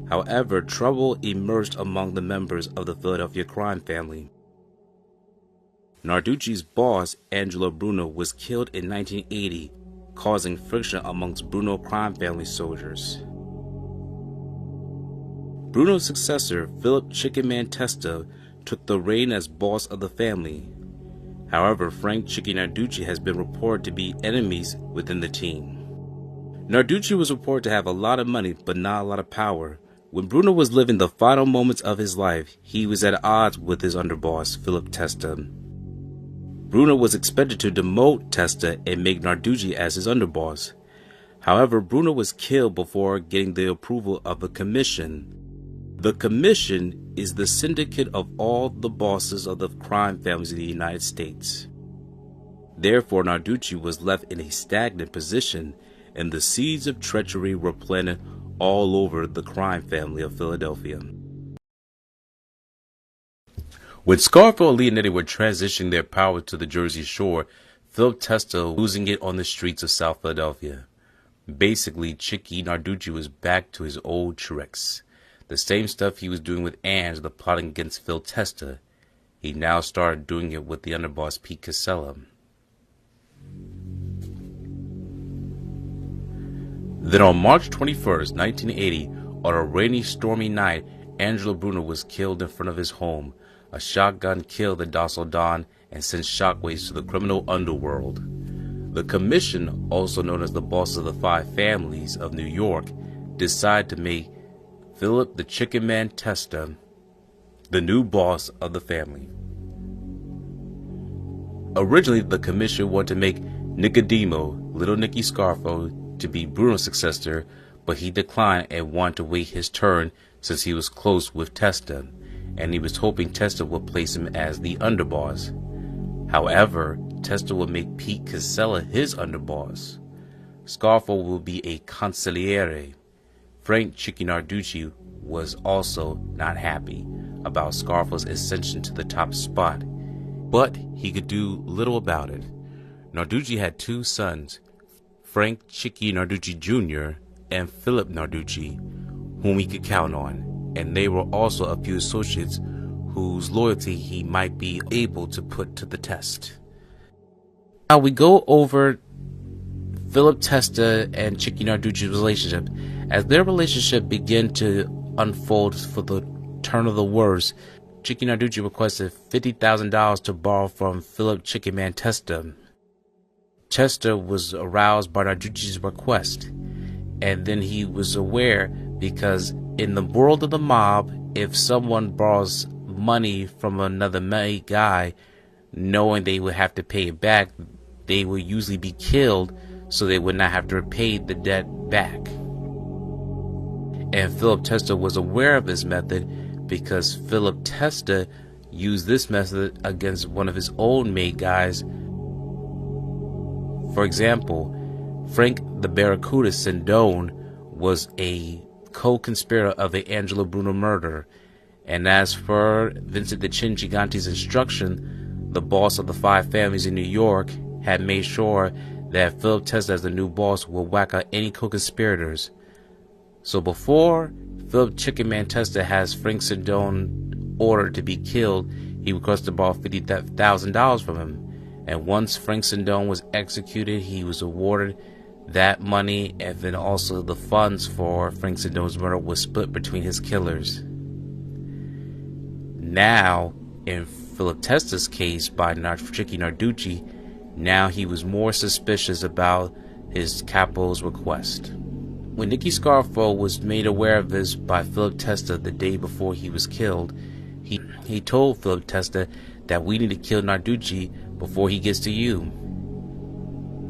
However, trouble emerged among the members of the Philadelphia crime family. Narducci's boss, Angelo Bruno, was killed in 1980, causing friction amongst Bruno crime family soldiers. Bruno's successor, Philip Chicken Man Testa, took the reign as boss of the family. However, Frank Chicky Narducci has been reported to be enemies within the team. Narducci was reported to have a lot of money, but not a lot of power. When Bruno was living the final moments of his life, he was at odds with his underboss, Philip Testa. Bruno was expected to demote Testa and make Narducci as his underboss. However, Bruno was killed before getting the approval of a commission. The commission is the syndicate of all the bosses of the crime families in the United States. Therefore, Narducci was left in a stagnant position, and the seeds of treachery were planted all over the crime family of Philadelphia. When Scarfo and Leonetti were transitioning their power to the Jersey Shore, Philip Testa was losing it on the streets of South Philadelphia. Basically, Chicky Narducci was back to his old tricks. The same stuff he was doing with Ange, the plotting against Phil Testa. He now started doing it with the underboss Pete Casella. Then on March 21st, 1980, on a rainy, stormy night, Angelo Bruno was killed in front of his home. A shotgun killed the docile Don and sent shockwaves to the criminal underworld. The commission, also known as the Boss of the Five Families of New York, decided to make Philip the Chicken Man Testa the new boss of the family. Originally, the commission wanted to make Nicodemo, Little Nicky Scarfo, to be Bruno's successor, but he declined and wanted to wait his turn since he was close with Testa, and he was hoping Testa would place him as the underboss. However, Testa would make Pete Casella his underboss. Scarfo will be a consigliere. Frank Chicky Narducci was also not happy about Scarfo's ascension to the top spot, but he could do little about it. Narducci had two sons, Frank Chicky Narducci Jr. and Philip Narducci, whom he could count on, and they were also a few associates whose loyalty he might be able to put to the test. Now we go over Philip Testa and Chicky Narducci's relationship. As their relationship began to unfold for the turn of the worst, Chicky Narducci requested $50,000 to borrow from Philip Chicken Man Testa. Testa was aroused by Narducci's request, and then he was aware because in the world of the mob, if someone borrows money from another guy, knowing they would have to pay it back, they would usually be killed so they would not have to repay the debt back. And Philip Testa was aware of this method because Philip Testa used this method against one of his own made guys. For example, Frank the Barracuda Sindone was a co-conspirator of the Angelo Bruno murder, and as for Vincent the Chin Gigante's instruction, the boss of the five families in New York had made sure that Philip Testa as the new boss will whack out any co-conspirators. So before Philip Chicken Man Testa has Frank Sindone ordered to be killed, he requested to borrow $50,000 from him. And once Frank Sindone was executed, he was awarded that money, and then also the funds for Frank Sindone's murder was split between his killers. Now, in Philip Testa's case by Chicky Narducci, now he was more suspicious about his capo's request. When Nicky Scarfo was made aware of this by Philip Testa the day before he was killed, he told Philip Testa that we need to kill Narducci before he gets to you.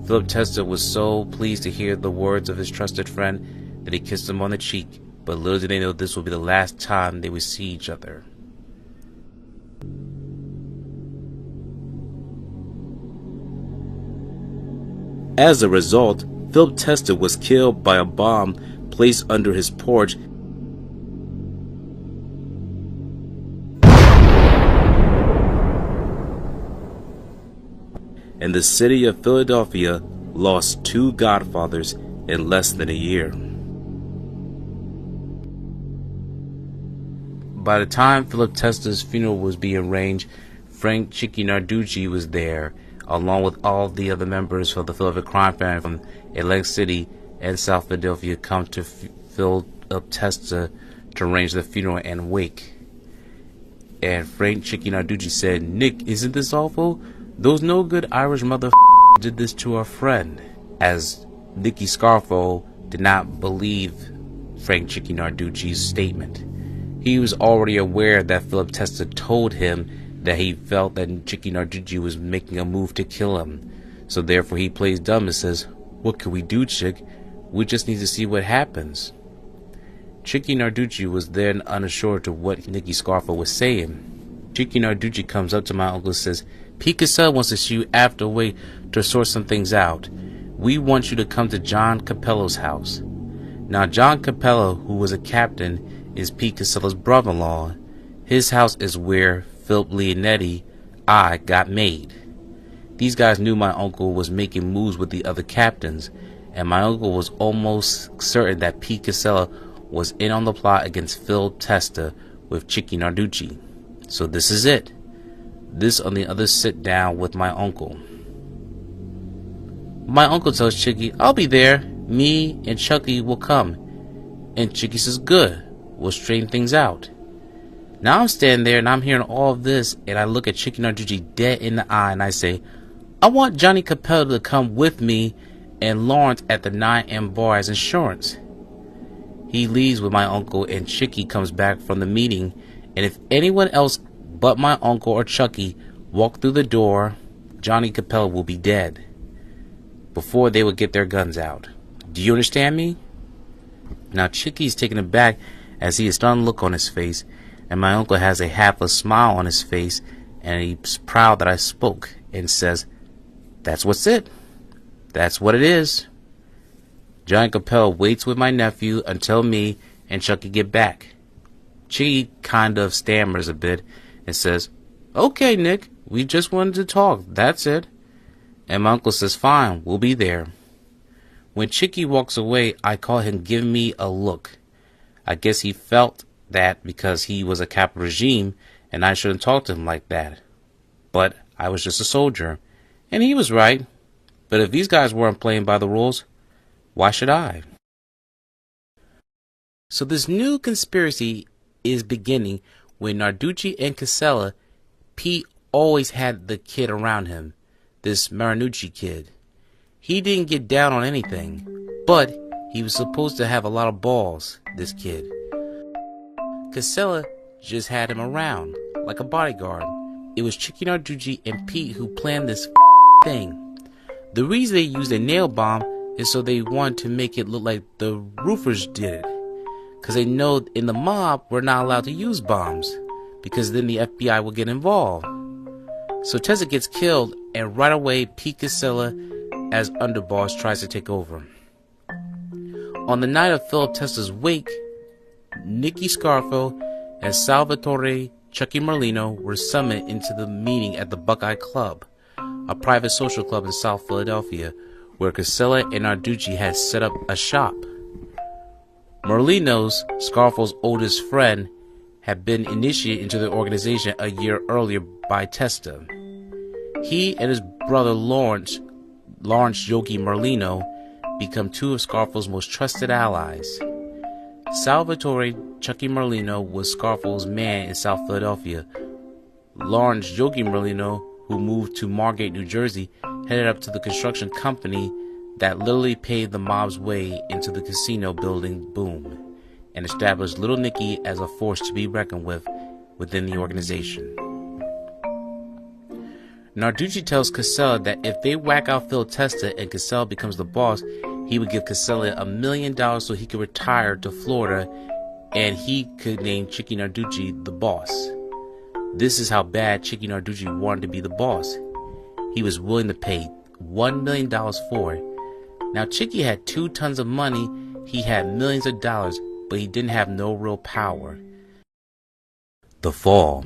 Philip Testa was so pleased to hear the words of his trusted friend that he kissed him on the cheek, but little did they know this would be the last time they would see each other. As a result, Philip Testa was killed by a bomb placed under his porch. And the city of Philadelphia lost two godfathers in less than a year. by the time Philip Testa's funeral was being arranged, Frank Chicky Narducci was there, along with all the other members of the Philadelphia crime family from Atlantic City and South Philadelphia, come to Philip Testa to arrange the funeral and wake. And Frank Chicky Narducci said, "Nick, isn't this awful? Those no good Irish did this to our friend." As Nicky Scarfo did not believe Frank Chicky Narducci's statement. He was already aware that Philip Testa told him that he felt that Chicky Narducci was making a move to kill him. So therefore he plays dumb and says, "What can we do, Chick? We just need to see what happens." Chicky Narducci was then unassured to what Nicky Scarfo was saying. Chicky Narducci comes up to my uncle and says, "Pete Cassell wants to see you after a way to sort some things out. We want you to come to John Capello's house." Now John Capello, who was a captain, is Pete Cassella's brother-in-law. His house is where Philip Leonetti, I got made. These guys knew my uncle was making moves with the other captains, and my uncle was almost certain that Pete Casella was in on the plot against Phil Testa with Chicky Narducci. So this is it. This on the other sit down with my uncle. My uncle tells Chicky, "I'll be there. Me and Chucky will come." And Chicky says, "Good. We'll straighten things out." Now I'm standing there and I'm hearing all of this, and I look at Chicky Narducci dead in the eye and I say, "I want Johnny Capello to come with me and Lawrence at the 9M bar as insurance." He leaves with my uncle and Chicky comes back from the meeting, and if anyone else but my uncle or Chucky walk through the door, Johnny Capello will be dead before they would get their guns out. Do you understand me? Now Chicky's taken aback as he has a stunned look on his face, and my uncle has a half a smile on his face, and he's proud that I spoke, and says, "That's what's it. That's what it is." Johnny Capello waits with my nephew until me and Chucky get back. Chicky kind of stammers a bit and says, "Okay, Nick, we just wanted to talk, that's it." And my uncle says, "Fine, we'll be there." When Chicky walks away, I call him give me a look. I guess he felt that because he was a capital regime and I shouldn't talk to him like that. But I was just a soldier, and he was right. But if these guys weren't playing by the rules, why should I? So this new conspiracy is beginning when Narducci and Casella, Pete always had the kid around him, this Marinucci kid. He didn't get down on anything, but he was supposed to have a lot of balls, this kid. Casella just had him around, like a bodyguard. It was Chicky Narducci and Pete who planned this thing. The reason they used a nail bomb is so they wanted to make it look like the roofers did it. Because they know in the mob we're not allowed to use bombs, because then the FBI will get involved. So Testa gets killed, and right away Pete Casella as underboss tries to take over. On the night of Philip Testa's wake, Nicky Scarfo and Salvatore Chucky Merlino were summoned into the meeting at the Buckeye Club, a private social club in South Philadelphia, where Casella and Narducci had set up a shop. Merlino's, Scarfo's oldest friend, had been initiated into the organization a year earlier by Testa. He and his brother Lawrence Yogi Merlino, become two of Scarfo's most trusted allies. Salvatore Chucky Merlino was Scarfo's man in South Philadelphia. Lawrence Yogi Merlino, who moved to Margate, New Jersey, headed up to the construction company that literally paved the mob's way into the casino building boom, and established Little Nicky as a force to be reckoned with within the organization. Narducci tells Casella that if they whack out Phil Testa and Casella becomes the boss, he would give Casella $1 million so he could retire to Florida and he could name Chicky Narducci the boss. This is how bad Chicky Narducci wanted to be the boss. He was willing to pay $1 million for it. Now Chicky had 2 tons of money, he had millions of dollars, but he didn't have no real power. The fall.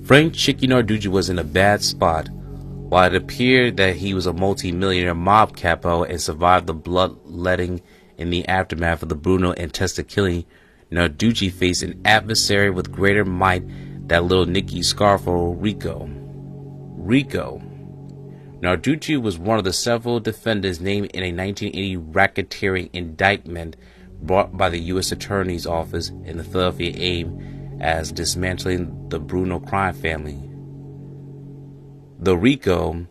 Frank Chicky Narducci was in a bad spot. While it appeared that he was a multi-millionaire mob capo and survived the bloodletting in the aftermath of the Bruno and Testa killing, Narducci faced an adversary with greater might than little Nicky Scarfo, Rico. Narducci was one of the several defendants named in a 1980 racketeering indictment brought by the U.S. Attorney's Office in the Philadelphia aimed at dismantling the Bruno crime family. The RICO,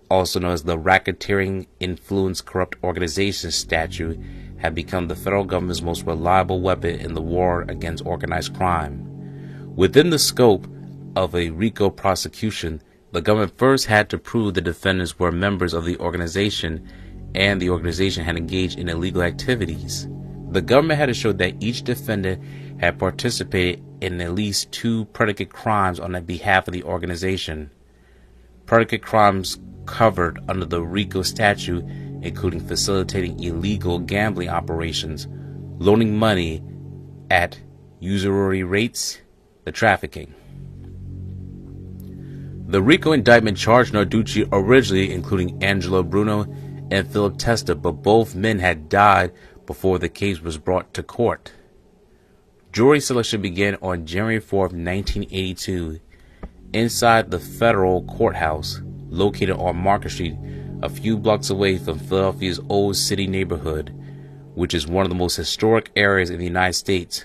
also known as the Racketeering Influence Corrupt Organization statute, had become the federal government's most reliable weapon in the war against organized crime. Within the scope of a RICO prosecution, the government first had to prove the defendants were members of the organization and the organization had engaged in illegal activities. The government had to show that each defendant had participated in at least 2 predicate crimes on the behalf of the organization. Predicate crimes covered under the RICO statute including facilitating illegal gambling operations, loaning money at usury rates, the trafficking. The RICO indictment charged Narducci originally, including Angelo Bruno and Philip Testa, but both men had died before the case was brought to court. Jury selection began on January 4, 1982, inside the federal courthouse located on Market Street, a few blocks away from Philadelphia's Old City neighborhood, which is one of the most historic areas in the United States,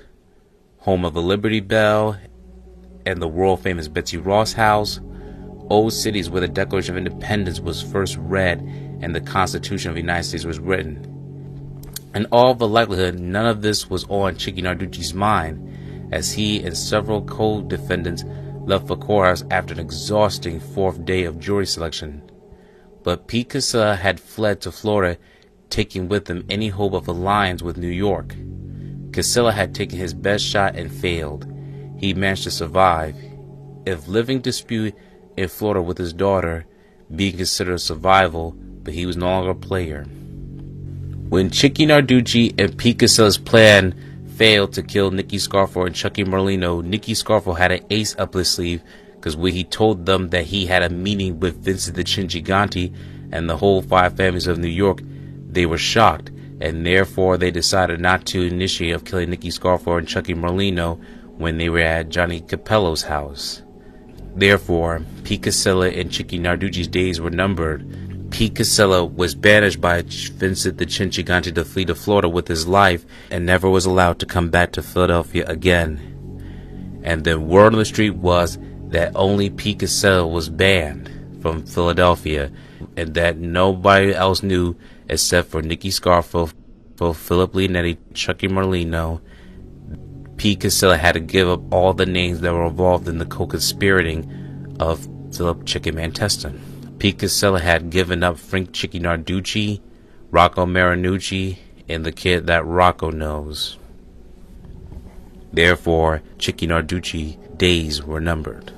home of the Liberty Bell and the world-famous Betsy Ross House. Old City is where the Declaration of Independence was first read and the Constitution of the United States was written. In all the likelihood, none of this was on Chicky Narducci's mind, as he and several co-defendants left the courthouse after an exhausting 4th day of jury selection. But Pete Casella had fled to Florida, taking with him any hope of alliance with New York. Casella had taken his best shot and failed. He managed to survive. If living dispute in Florida with his daughter being considered survival, but he was no longer a player. When Chicky Narducci and Pete Casella's plan failed to kill Nicky Scarfo and Chucky Merlino, Nicky Scarfo had an ace up his sleeve, because when he told them that he had a meeting with Vincent the Chin Gigante and the whole 5 families of New York, they were shocked, and therefore they decided not to initiate of killing Nicky Scarfo and Chucky Merlino when they were at Johnny Capello's house. Therefore, Pete Casella and Chicky Narducci's days were numbered. Pete Casella was banished by Vincent the Chin Gigante to flee to Florida with his life and never was allowed to come back to Philadelphia again. And then word on the street was that only Pete Casella was banned from Philadelphia and that nobody else knew except for Nicky Scarfo, Philip Leonetti, Chucky Merlino. Pete Casella had to give up all the names that were involved in the co-conspirating of Philip Chicken Man Testa. Pete Casella had given up Frank Chicky Narducci, Rocco Marinucci, and the kid that Rocco knows. Therefore, Chicky Narducci's days were numbered.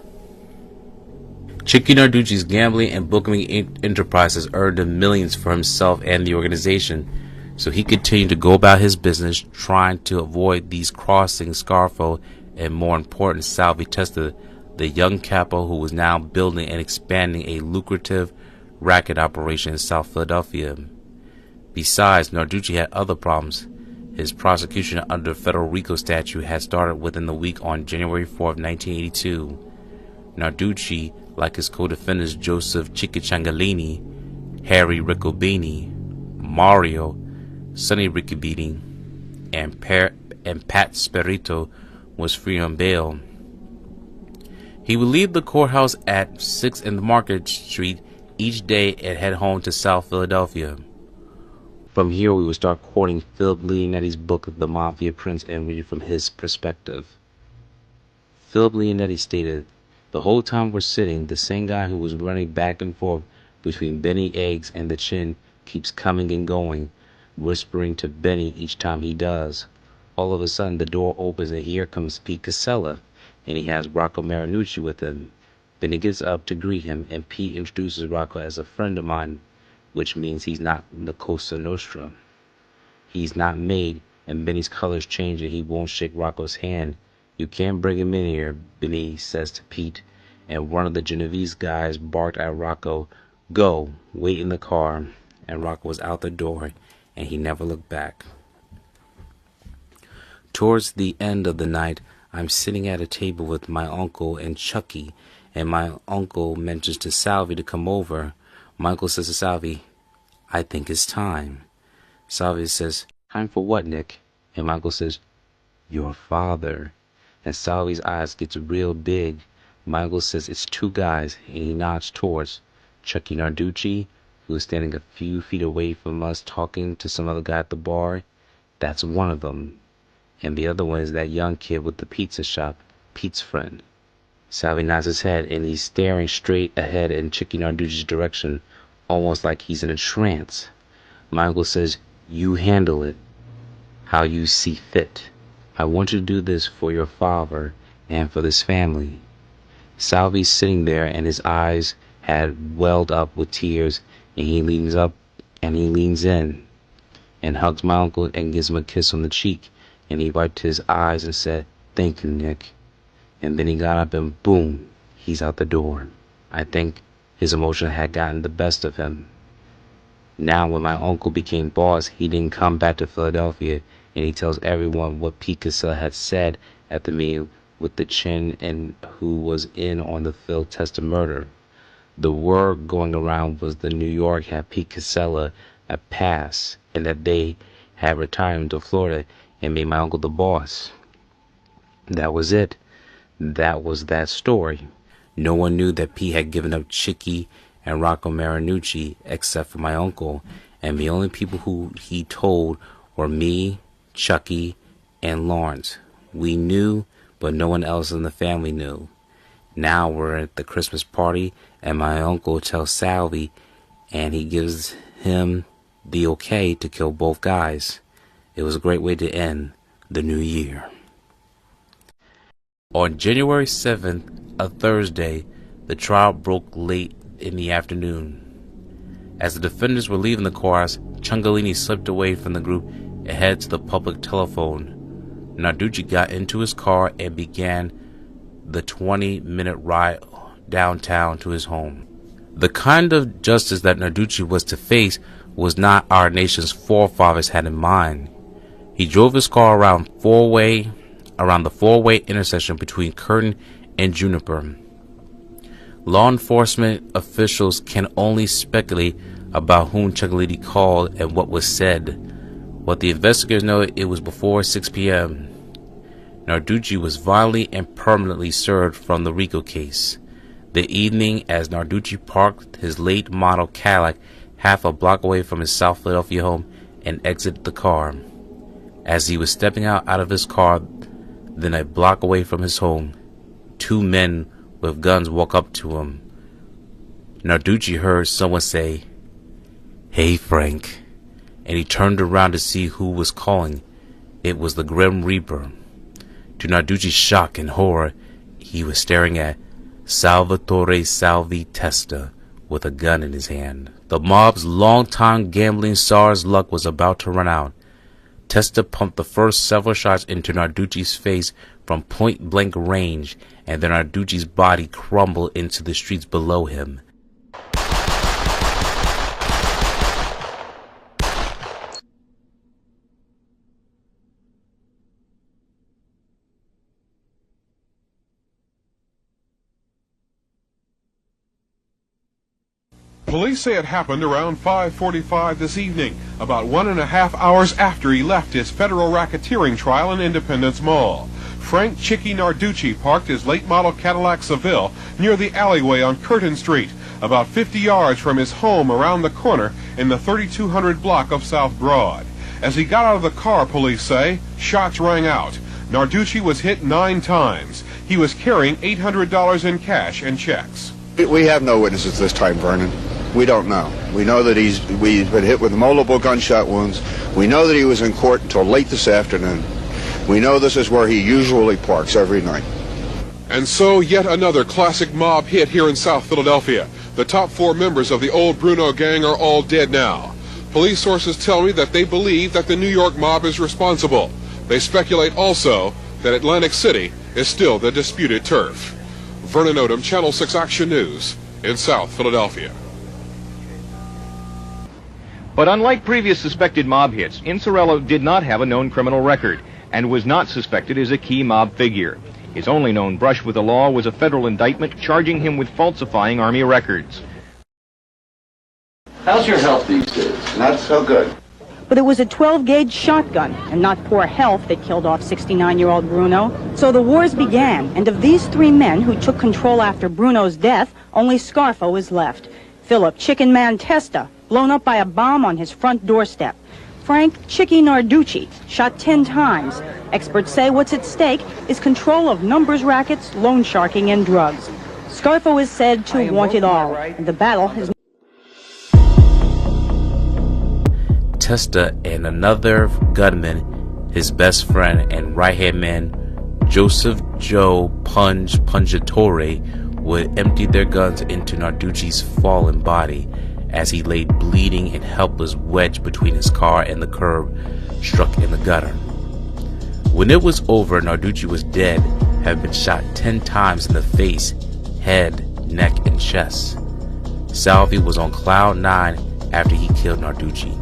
Chicky Narducci's gambling and bookmaking enterprises earned him millions for himself and the organization, so he continued to go about his business trying to avoid these crossing Scarfo and, more important, Salvie Testa, the young capo who was now building and expanding a lucrative racket operation in South Philadelphia. Besides, Narducci had other problems. His prosecution under federal RICO statute had started within the week on January 4, 1982. Narducci, like his co-defendants Joseph Ciccicciangalini, Harry Riccobini, Mario, Sonny Riccobini, and Pat Spirito, was free on bail. He would leave the courthouse at 6 in the Market Street each day and head home to South Philadelphia. From here we would start quoting Philip Leonetti's book, The Mafia Prince, and read from his perspective. Philip Leonetti stated, "The whole time we're sitting, the same guy who was running back and forth between Benny Eggs and the Chin keeps coming and going, whispering to Benny each time he does. All of a sudden the door opens and here comes Pete Casella, and he has Rocco Marinucci with him. Benny gets up to greet him, and Pete introduces Rocco as a friend of mine, which means he's not in the Cosa Nostra. He's not made, and Benny's colors change and he won't shake Rocco's hand. You can't bring him in here," Benny says to Pete, and one of the Genovese guys barked at Rocco, "Go, wait in the car," and Rocco was out the door, and he never looked back. Towards the end of the night, I'm sitting at a table with my uncle and Chucky, and my uncle mentions to Salvie to come over. My uncle says to Salvie, "I think it's time." Salvie says, "Time for what, Nick?" And my uncle says, "Your father." And Salvie's eyes gets real big. My uncle says, "It's two guys," and he nods towards Chucky Narducci, who is standing a few feet away from us talking to some other guy at the bar. That's one of them. And the other one is that young kid with the pizza shop, Pete's friend. Salvie nods his head, and he's staring straight ahead in Chucky Narducci's direction, almost like he's in a trance. My uncle says, "You handle it how you see fit. I want you to do this for your father and for this family." Salvie's sitting there, and his eyes had welled up with tears, and he leans up and he leans in and hugs my uncle and gives him a kiss on the cheek, and he wiped his eyes and said, "Thank you, Nick." And then he got up and boom, he's out the door. I think his emotion had gotten the best of him. Now when my uncle became boss, he didn't come back to Philadelphia, and he tells everyone what Pete Casella had said at the meeting with the chin and who was in on the Phil Testa murder. The word going around was that New York had Pete Casella a pass, and that they had retired him to Florida and made my uncle the boss. That was it. That was that story. No one knew that Pete had given up Chicky and Rocco Marinucci except for my uncle, and the only people who he told were me, Chucky, and Lawrence. We knew, but no one else in the family knew. Now we're at the Christmas party, and my uncle tells Salvie, and he gives him the okay to kill both guys. It was a great way to end the new year. On January 7th, a Thursday, the trial broke late in the afternoon. As the defendants were leaving the courthouse, Ciancaglini slipped away from the group and headed to the public telephone. Narducci got into his car and began the 20-minute ride downtown to his home. The kind of justice that Narducci was to face was not our nation's forefathers had in mind. He drove his car around the four-way intersection between Curtin and Juniper. Law enforcement officials can only speculate about whom Ciancaglini called and what was said. What the investigators know, it was before 6 p.m. Narducci was violently and permanently served from the RICO case. The evening, as Narducci parked his late model Cadillac half a block away from his South Philadelphia home and exited the car. As he was stepping out of his car, then a block away from his home, two men with guns walk up to him. Narducci heard someone say, "Hey, Frank," and he turned around to see who was calling. It was the Grim Reaper. To Narducci's shock and horror, he was staring at Salvatore Salvie Testa with a gun in his hand. The mob's longtime gambling czar's luck was about to run out. Testa pumped the first several shots into Narducci's face from point-blank range, and then Narducci's body crumbled into the streets below him. Police say it happened around 5:45 this evening, about 1.5 hours after he left his federal racketeering trial in Independence Mall. Frank "Chicky" Narducci parked his late model Cadillac Seville near the alleyway on Curtin Street, about 50 yards from his home around the corner in the 3200 block of South Broad. As he got out of the car, police say, shots rang out. Narducci was hit 9 times. He was carrying $800 in cash and checks. We have no witnesses this time, Vernon. We don't know. We know that we've been hit with multiple gunshot wounds. We know that he was in court until late this afternoon. We know this is where he usually parks every night. And so yet another classic mob hit here in South Philadelphia. The top 4 members of the old Bruno gang are all dead now. Police sources tell me that they believe that the New York mob is responsible. They speculate also that Atlantic City is still the disputed turf. Vernon Odom, Channel 6 Action News in South Philadelphia. But unlike previous suspected mob hits, Insurello did not have a known criminal record, and was not suspected as a key mob figure. His only known brush with the law was a federal indictment charging him with falsifying Army records. How's your health these days? Not so good. But it was a 12-gauge shotgun and not poor health that killed off 69-year-old Bruno. So the wars began, and of these three men who took control after Bruno's death, only Scarfo is left. Philip Chicken Man Testa, blown up by a bomb on his front doorstep. Frank Chicky Narducci, shot 10 times. Experts say what's at stake is control of numbers rackets, loan sharking, and drugs. Scarfo is said to want it all, and the battle has... Testa and another gunman, his best friend and right-hand man, Joseph Joe Pungatore, would empty their guns into Narducci's fallen body as he lay bleeding and helpless, wedged between his car and the curb, struck in the gutter. When it was over, Narducci was dead, having been shot 10 times in the face, head, neck, and chest. Salvie was on cloud 9 after he killed Narducci.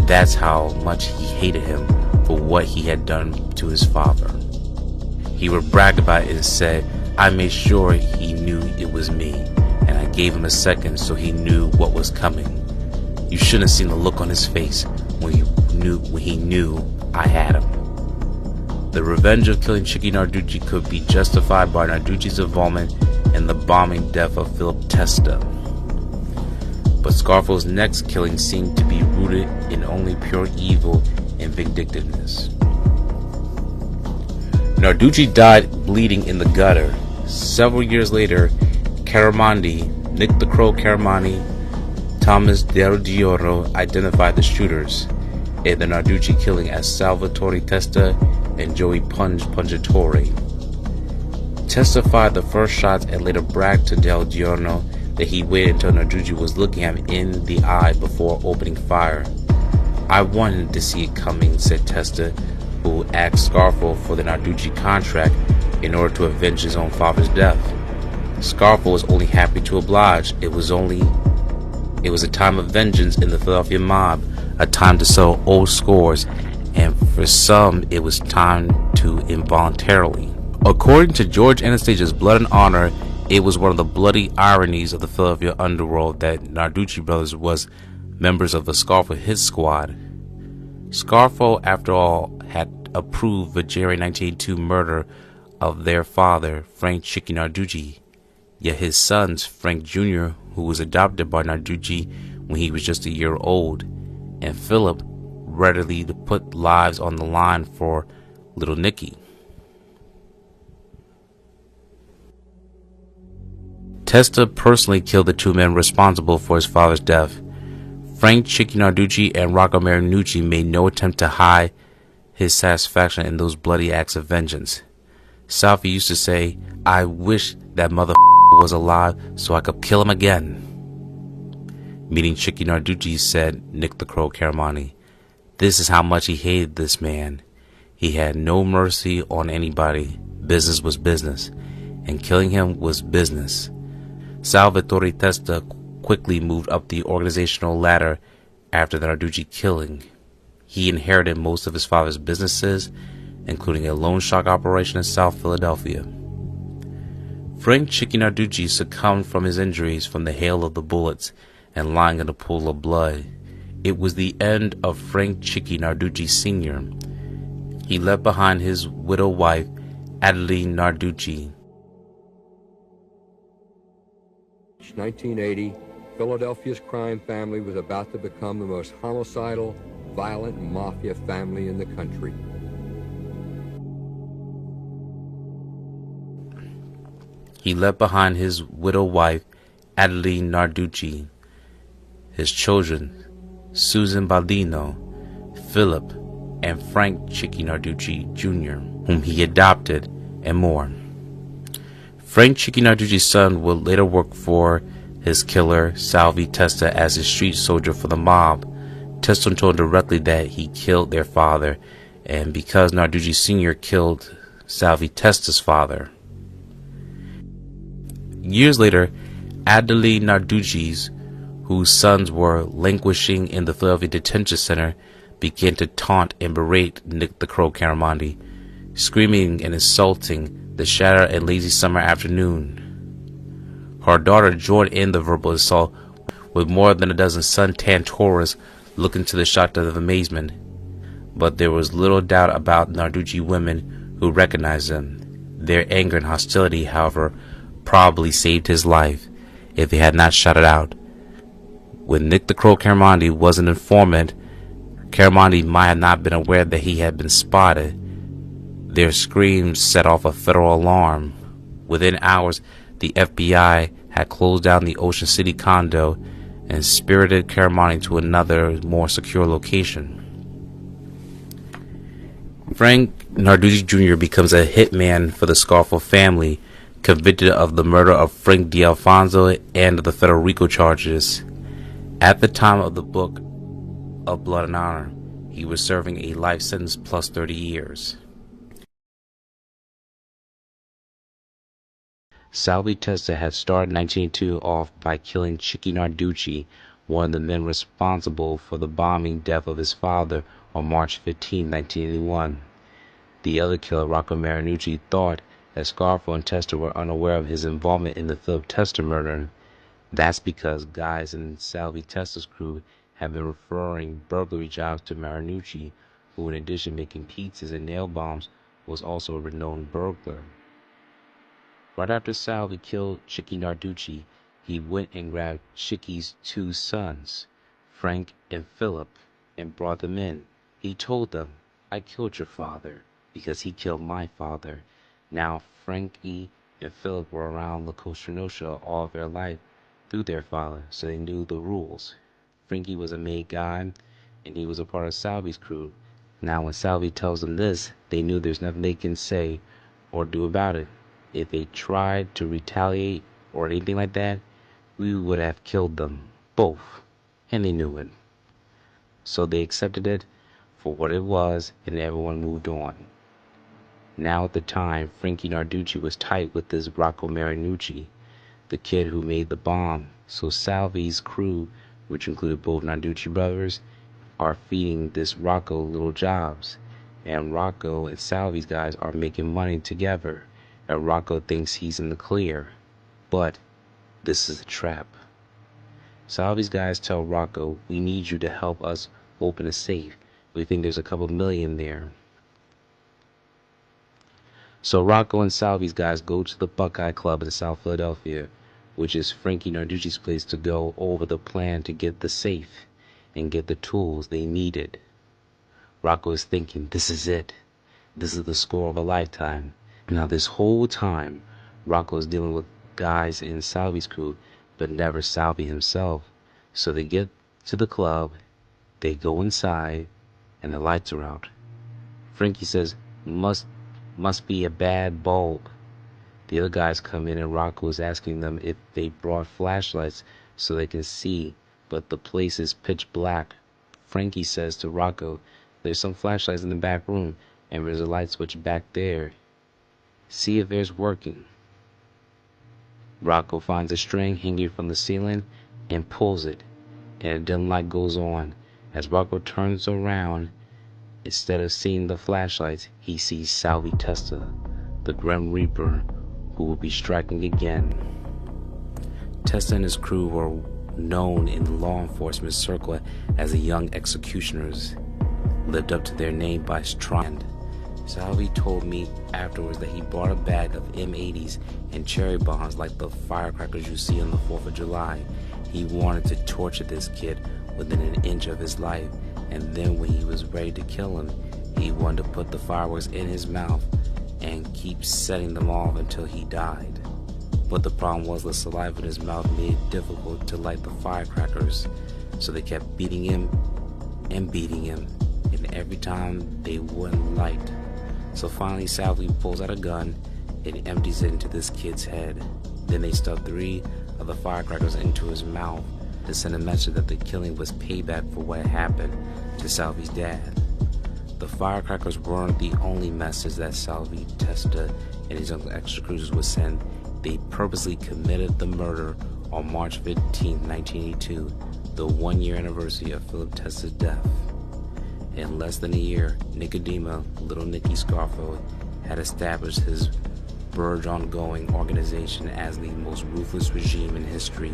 That's how much he hated him for what he had done to his father. He would brag about it and said, "I made sure he knew it was me, and I gave him a second so he knew what was coming. You shouldn't have seen the look on his face when he knew I had him." The revenge of killing Chicky Narducci could be justified by Narducci's involvement in the bombing death of Philip Testa. But Scarfo's next killing seemed to be rooted in only pure evil and vindictiveness. Narducci died bleeding in the gutter. Several years later, Caramandi, Nick the Crow Caramani, Thomas Del Gioro identified the shooters in the Narducci killing as Salvatore Testa and Joey Pungatore. Testa fired the first shots and later bragged to Del Giorno that he waited until Narducci was looking him in the eye before opening fire. "I wanted to see it coming," said Testa, who asked Scarfo for the Narducci contract in order to avenge his own father's death. Scarfo was only happy to oblige. It was a time of vengeance in the Philadelphia mob, a time to settle old scores, and for some it was time to involuntarily. According to George Anastasia's Blood and Honor, it was one of the bloody ironies of the Philadelphia underworld that Narducci brothers was members of the Scarfo hit squad. Scarfo, after all, had approved the January 1982 murder of their father, Frank Chicky Narducci. Yet his sons, Frank Jr., who was adopted by Narducci when he was just a year old, and Philip, readily to put lives on the line for little Nicky. Testa personally killed the two men responsible for his father's death. Frank Chicky Narducci and Rocco Marinucci made no attempt to hide his satisfaction in those bloody acts of vengeance. Salvie used to say, "I wish that mother was alive so I could kill him again." Meeting Chicky Narducci, said Nick the Crow Caramani, "This is how much he hated this man. He had no mercy on anybody. Business was business, and killing him was business." Salvatore Testa quickly moved up the organizational ladder after the Narducci killing. He inherited most of his father's businesses, including a loan shark operation in South Philadelphia. Frank Chicky Narducci succumbed from his injuries from the hail of the bullets and lying in a pool of blood. It was the end of Frank Chicky Narducci Sr. He left behind his widow wife, Adeline Narducci. 1980, Philadelphia's crime family was about to become the most homicidal, violent mafia family in the country. He left behind his widow wife, Adeline Narducci, his children, Susan Baldino, Philip, and Frank Chicky Narducci Jr., whom he adopted, and more. Frank Chicky Narducci's son would later work for his killer, Salvie Testa, as a street soldier for the mob. Testa told directly that he killed their father, and because Narducci Sr. killed Salvie Testa's father. Years later, Adeline Narducci's, whose sons were languishing in the Philadelphia Detention Center, began to taunt and berate Nick the Crow Caramandi, screaming and insulting the shadow and lazy summer afternoon. Her daughter joined in the verbal assault with more than a dozen sun-tanned tourists looking to the shot of amazement. But there was little doubt about Narducci women who recognized them. Their anger and hostility, however, probably saved his life if they had not shouted out. When Nick the Crow Caramandi was an informant, Caramandi might have not been aware that he had been spotted. Their screams set off a federal alarm. Within hours, the FBI had closed down the Ocean City condo and spirited Caramandi to another, more secure location. Frank Narducci Jr. becomes a hitman for the Scarfo family, convicted of the murder of Frank D'Alfonso and of the federal RICO charges. At the time of the book of Blood and Honor, he was serving a life sentence plus 30 years. Salvie Testa had started 1982 off by killing Chicky Narducci, one of the men responsible for the bombing death of his father on March 15, 1981. The other killer, Rocco Marinucci, thought that Scarfo and Testa were unaware of his involvement in the Philip Testa murder. That's because guys in Salvie Testa's crew have been referring burglary jobs to Marinucci, who in addition to making pizzas and nail bombs, was also a renowned burglar. Right after Salvie killed Chicky Narducci, he went and grabbed Chicky's two sons, Frank and Philip, and brought them in. He told them, "I killed your father because he killed my father." Now Frankie and Philip were around La Cosa Nostra all their life through their father, so they knew the rules. Frankie was a made guy, and he was a part of Salvie's crew. Now when Salvie tells them this, they knew there's nothing they can say or do about it. If they tried to retaliate or anything like that, we would have killed them, both, and they knew it. So they accepted it for what it was, and everyone moved on. Now at the time, Frankie Narducci was tight with this Rocco Marinucci, the kid who made the bomb, so Salvie's crew, which included both Narducci brothers, are feeding this Rocco little jobs, and Rocco and Salvie's guys are making money together, and Rocco thinks he's in the clear, but this is a trap. Salvie's guys tell Rocco, "We need you to help us open a safe. We think there's a couple million there." So Rocco and Salvie's guys go to the Buckeye Club in South Philadelphia, which is Frankie Narducci's place, to go over the plan to get the safe and get the tools they needed. Rocco is thinking, this is it. This is the score of a lifetime. Now this whole time, Rocco is dealing with guys in Salvie's crew, but never Salvie himself. So they get to the club, they go inside, and the lights are out. Frankie says, must be a bad bulb. The other guys come in and Rocco is asking them if they brought flashlights so they can see, but the place is pitch black. Frankie says to Rocco, "There's some flashlights in the back room, and there's a light switch back there. See if there's working." Rocco finds a string hanging from the ceiling and pulls it, and a dim light goes on. As Rocco turns around, instead of seeing the flashlights, he sees Salvie Testa, the Grim Reaper, who will be striking again. Testa and his crew were known in the law enforcement circle as the Young Executioners, lived up to their name by strand. Salvie told me afterwards that he bought a bag of M80s and cherry bombs like the firecrackers you see on the 4th of July. He wanted to torture this kid within an inch of his life, and then when he was ready to kill him, he wanted to put the fireworks in his mouth and keep setting them off until he died. But the problem was the saliva in his mouth made it difficult to light the firecrackers, so they kept beating him, and every time they wouldn't light. So finally Salvie pulls out a gun and empties it into this kid's head. Then they stuff 3 of the firecrackers into his mouth to send a message that the killing was payback for what happened to Salvie's dad. The firecrackers weren't the only message that Salvie Testa and his young executioners would send. They purposely committed the murder on March 15, 1982, the 1-year anniversary of Philip Testa's death. In less than a year, Nicodemo, Little Nicky Scarfo, had established his burgeoning organization as the most ruthless regime in history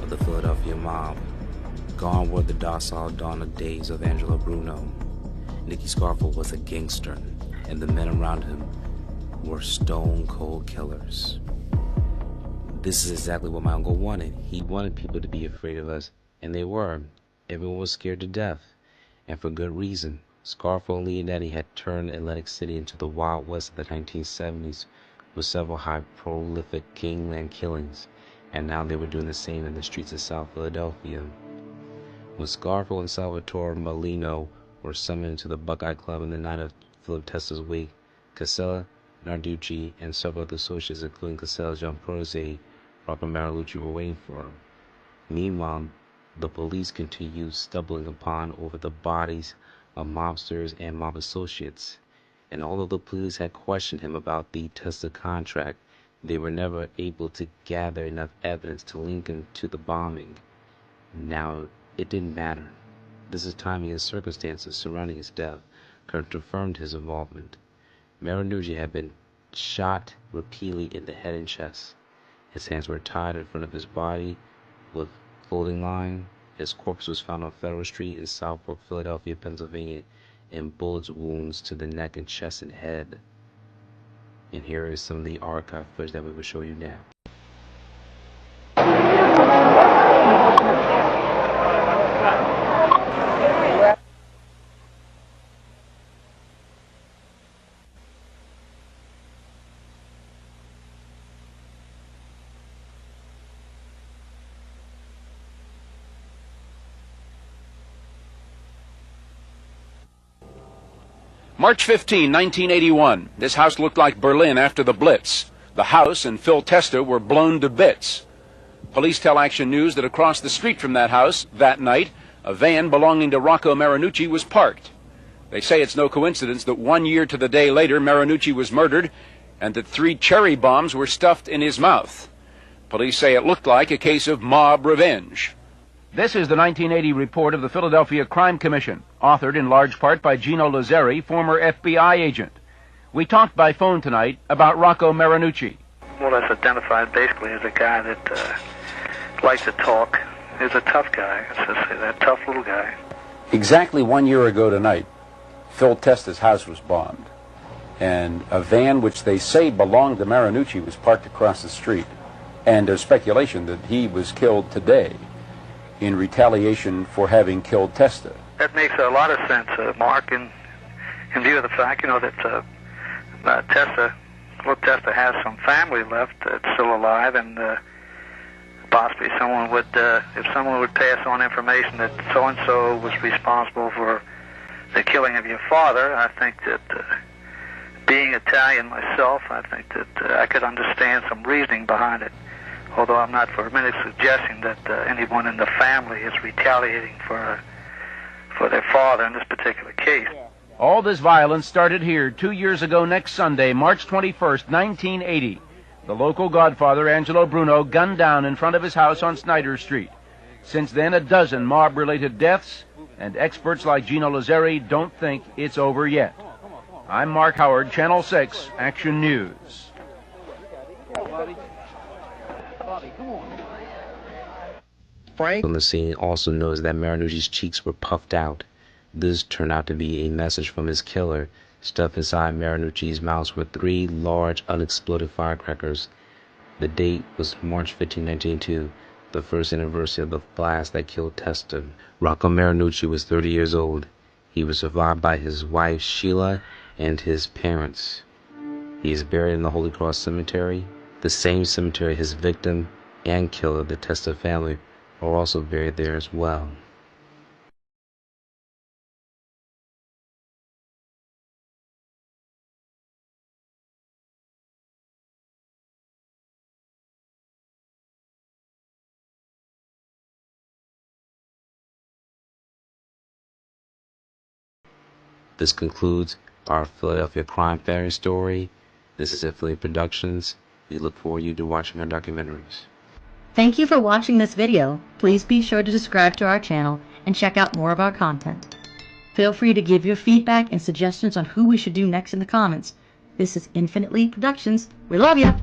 of the Philadelphia mob. Gone were the docile dawn of days of Angelo Bruno. Nicky Scarfo was a gangster, and the men around him were stone-cold killers. This is exactly what my uncle wanted. He wanted people to be afraid of us, and they were. Everyone was scared to death, and for good reason. Scarfo and Leonetti had turned Atlantic City into the Wild West of the 1970s with several high prolific gangland killings, and now they were doing the same in the streets of South Philadelphia. When Scarfo and Salvatore Molino were summoned to the Buckeye Club in the night of Philip Testa's wake, Casella, Narducci, and several other associates, including Casella's young protege, Rocco Marilucci, were waiting for him. Meanwhile, the police continued stumbling upon over the bodies of mobsters and mob associates, and although the police had questioned him about the Testa contract, they were never able to gather enough evidence to link him to the bombing. Now, it didn't matter. This is timing and circumstances surrounding his death confirmed his involvement. Marinucci had been shot repeatedly in the head and chest. His hands were tied in front of his body with clothing line. His corpse was found on Federal Street in Southport, Philadelphia, Pennsylvania, and bullet wounds to the neck and chest and head. And here is some of the archive footage that we will show you now. March 15, 1981. This house looked like Berlin after the Blitz. The house and Phil Testa were blown to bits. Police tell Action News that across the street from that house, that night, a van belonging to Rocco Marinucci was parked. They say it's no coincidence that 1 year to the day later, Marinucci was murdered and that 3 cherry bombs were stuffed in his mouth. Police say it looked like a case of mob revenge. This is the 1980 report of the Philadelphia Crime Commission, authored in large part by Gino Lazzeri, former FBI agent. We talked by phone tonight about Rocco Marinucci. Well, that's identified basically as a guy that likes to talk. He's a tough guy, let's just say that, tough little guy. Exactly 1 year ago tonight, Phil Testa's house was bombed, and a van which they say belonged to Marinucci was parked across the street, and there's speculation that he was killed today in retaliation for having killed Testa. That makes a lot of sense, Mark, in view of the fact, that Testa has some family left that's still alive, and possibly someone would, if someone would pass on information that so-and-so was responsible for the killing of your father, I think that, being Italian myself, I think that I could understand some reasoning behind it. Although I'm not for a minute suggesting that anyone in the family is retaliating for their father in this particular case. All this violence started here 2 years ago next Sunday, March 21st, 1980. The local godfather, Angelo Bruno, gunned down in front of his house on Snyder Street. Since then, a dozen mob-related deaths, and experts like Gino Lazzeri don't think it's over yet. I'm Mark Howard, Channel 6, Action News. Frank on the scene also knows that Marinucci's cheeks were puffed out. This turned out to be a message from his killer. Stuffed inside Marinucci's mouth were 3 large unexploded firecrackers. The date was March 15, 1982, the first anniversary of the blast that killed Testa. Rocco Marinucci was 30 years old. He was survived by his wife Sheila and his parents. He is buried in the Holy Cross Cemetery, the same cemetery his victim and killer, the Testa family, are also buried there as well. This concludes our Philadelphia crime family story. This is Philly Productions. We look forward to you to watching our documentaries. Thank you for watching this video. Please be sure to subscribe to our channel and check out more of our content. Feel free to give your feedback and suggestions on who we should do next in the comments. This is Infinitely Productions. We love you!